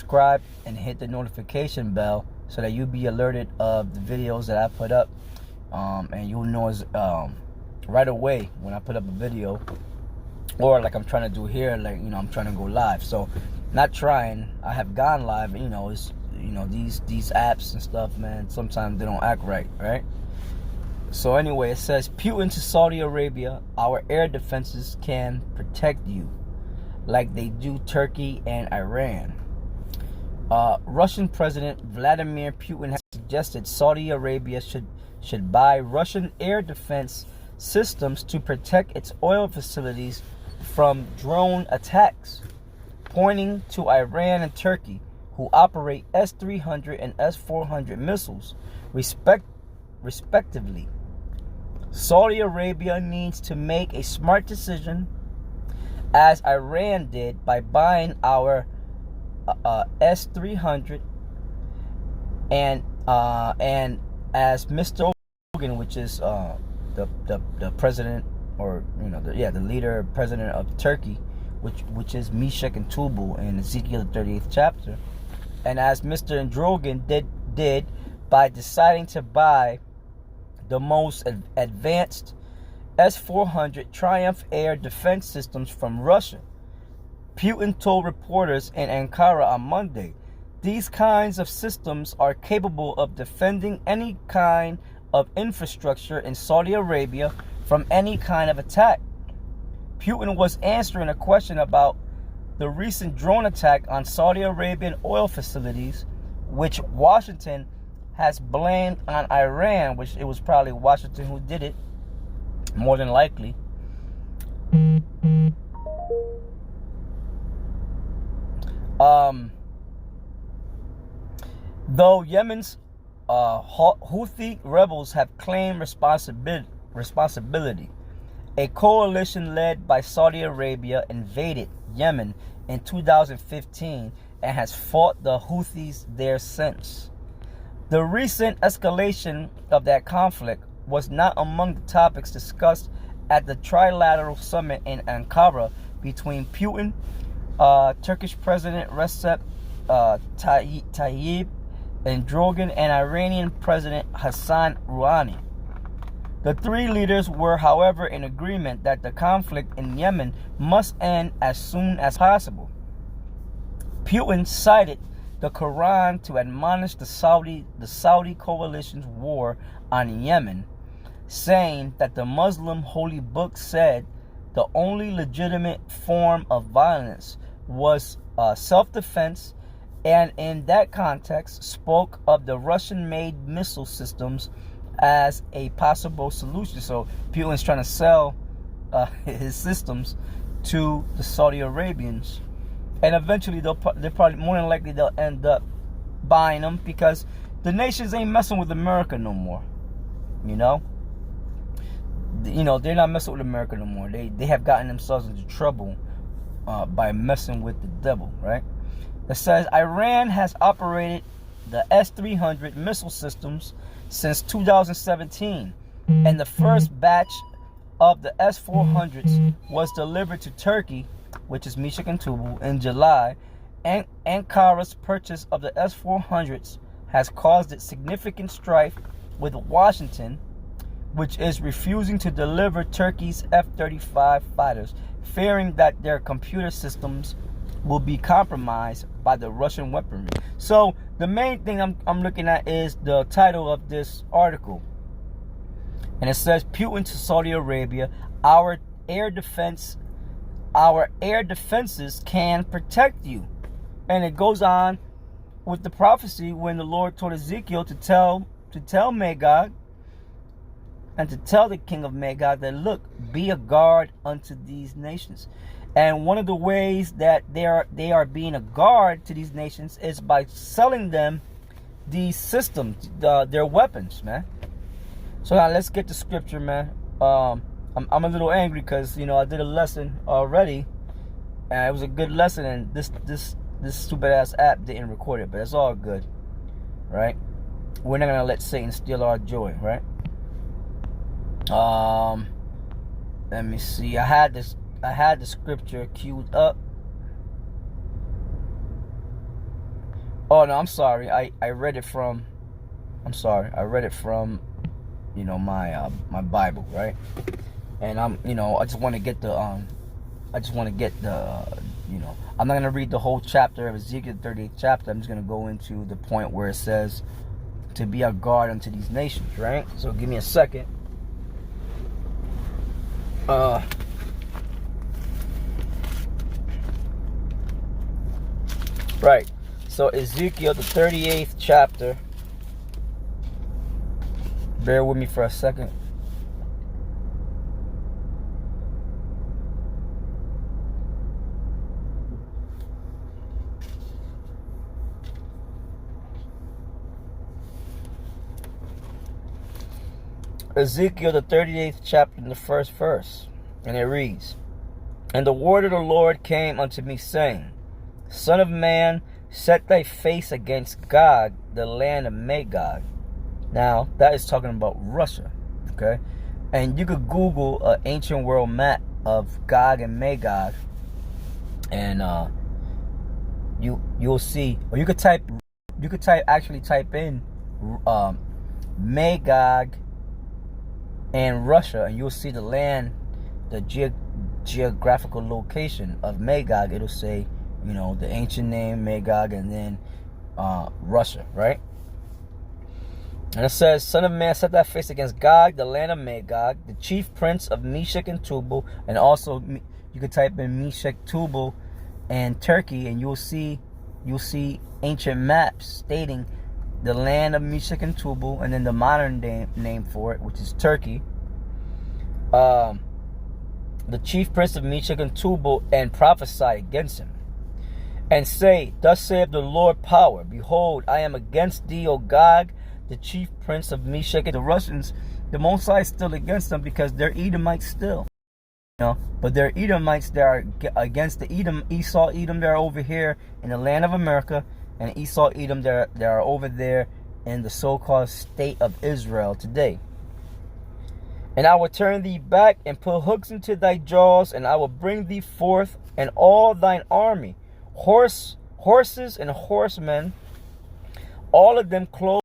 subscribe and hit the notification bell so that you'll be alerted of the videos that I put up, and you'll know right away when I put up a video, or like I'm trying to do here, like, you know, I'm trying to go live. So not trying, I have gone live. You know, it's, you know, these apps and stuff, man, sometimes they don't act right. So anyway, it says, Putin to Saudi Arabia, our air defenses can protect you like they do Turkey and Iran. Russian President Vladimir Putin has suggested Saudi Arabia should buy Russian air defense systems to protect its oil facilities from drone attacks, pointing to Iran and Turkey, who operate S-300 and S-400 missiles, respectively. Saudi Arabia needs to make a smart decision, as Iran did by buying our S-300, and as Mr. Erdogan, which is the president, or you know, the leader, president of Turkey, which is Meshach and Tubal in Ezekiel the 38th chapter, and as Mr. Erdogan did by deciding to buy the most advanced S-400 Triumph air defense systems from Russia. Putin told reporters in Ankara on Monday, these kinds of systems are capable of defending any kind of infrastructure in Saudi Arabia from any kind of attack. Putin was answering a question about the recent drone attack on Saudi Arabian oil facilities, which Washington has blamed on Iran, which it was probably Washington who did it, more than likely. Though Yemen's Houthi rebels have claimed responsibility, a coalition led by Saudi Arabia invaded Yemen in 2015 and has fought the Houthis there since. The recent escalation of that conflict was not among the topics discussed at the trilateral summit in Ankara between Putin, Turkish President Recep Tayyip Erdogan, and Iranian President Hassan Rouhani. The three leaders were, however, in agreement that the conflict in Yemen must end as soon as possible. Putin cited the Quran to admonish the Saudi coalition's war on Yemen, saying that the Muslim holy book said the only legitimate form of violence was self-defense, and in that context spoke of the Russian-made missile systems as a possible solution. So Putin's trying to sell his systems to the Saudi Arabians, and eventually they're probably, more than likely, they'll end up buying them, because the nations ain't messing with America no more. You know, they're not messing with America no more. They have gotten themselves into trouble by messing with the devil, right? It says Iran has operated the S-300 missile systems since 2017, and the first batch of the S-400s was delivered to Turkey, which is Meshach and Tubal, in July. And Ankara's purchase of the S-400s has caused it significant strife with Washington, which is refusing to deliver Turkey's F-35 fighters, fearing that their computer systems will be compromised by the Russian weaponry. So the main thing I'm looking at is the title of this article, and it says, Putin to Saudi Arabia, our air defenses can protect you. And it goes on with the prophecy when the Lord told Ezekiel to tell Magog, and to tell the king of Magog that, look, be a guard unto these nations. And one of the ways that they are being a guard to these nations is by selling them these systems, their weapons, man. So now let's get to scripture, man. I'm a little angry because, I did a lesson already, and it was a good lesson, and this stupid ass app didn't record it, but it's all good, right? We're not gonna let Satan steal our joy, right? Let me see. I had the scripture queued up. Oh no, I'm sorry. I read it from. I'm sorry. I read it from, you know, my Bible, right? And I just want to get the I'm not gonna read the whole chapter of Ezekiel, 38th chapter. I'm just gonna go into the point where it says to be a guard unto these nations, right? So give me a second. Right. So Ezekiel, the 38th chapter. Bear with me for a second. Ezekiel, the 38th chapter, in the first verse. And it reads, "And the word of the Lord came unto me, saying, Son of man, set thy face against Gog, the land of Magog." Now, that is talking about Russia, okay? And you could Google an ancient world map of Gog and Magog, and you'll see, or you could type in Magog and Russia, and you'll see the land, the geographical location of Magog. It'll say, the ancient name Magog, and then Russia, right? And it says, "Son of man, set thy face against Gog, the land of Magog, the chief prince of Meshech and Tubal." And also, you could type in Meshech, Tubal, and Turkey, and you'll see ancient maps stating the land of Meshech and Tubal, and then the modern name for it, which is Turkey. The chief prince of Meshech and Tubal, and prophesy against him, and say, Thus saith the Lord power, Behold, I am against thee, O Gog, the chief prince of Meshech. And the Russians, the Most High is still against them because they're Edomites still. But they're Edomites that are against the Esau Edom. They're over here in the land of America, and Esau Edom that are over there in the so-called state of Israel today. "And I will turn thee back and put hooks into thy jaws, and I will bring thee forth and all thine army, horses and horsemen, all of them clothed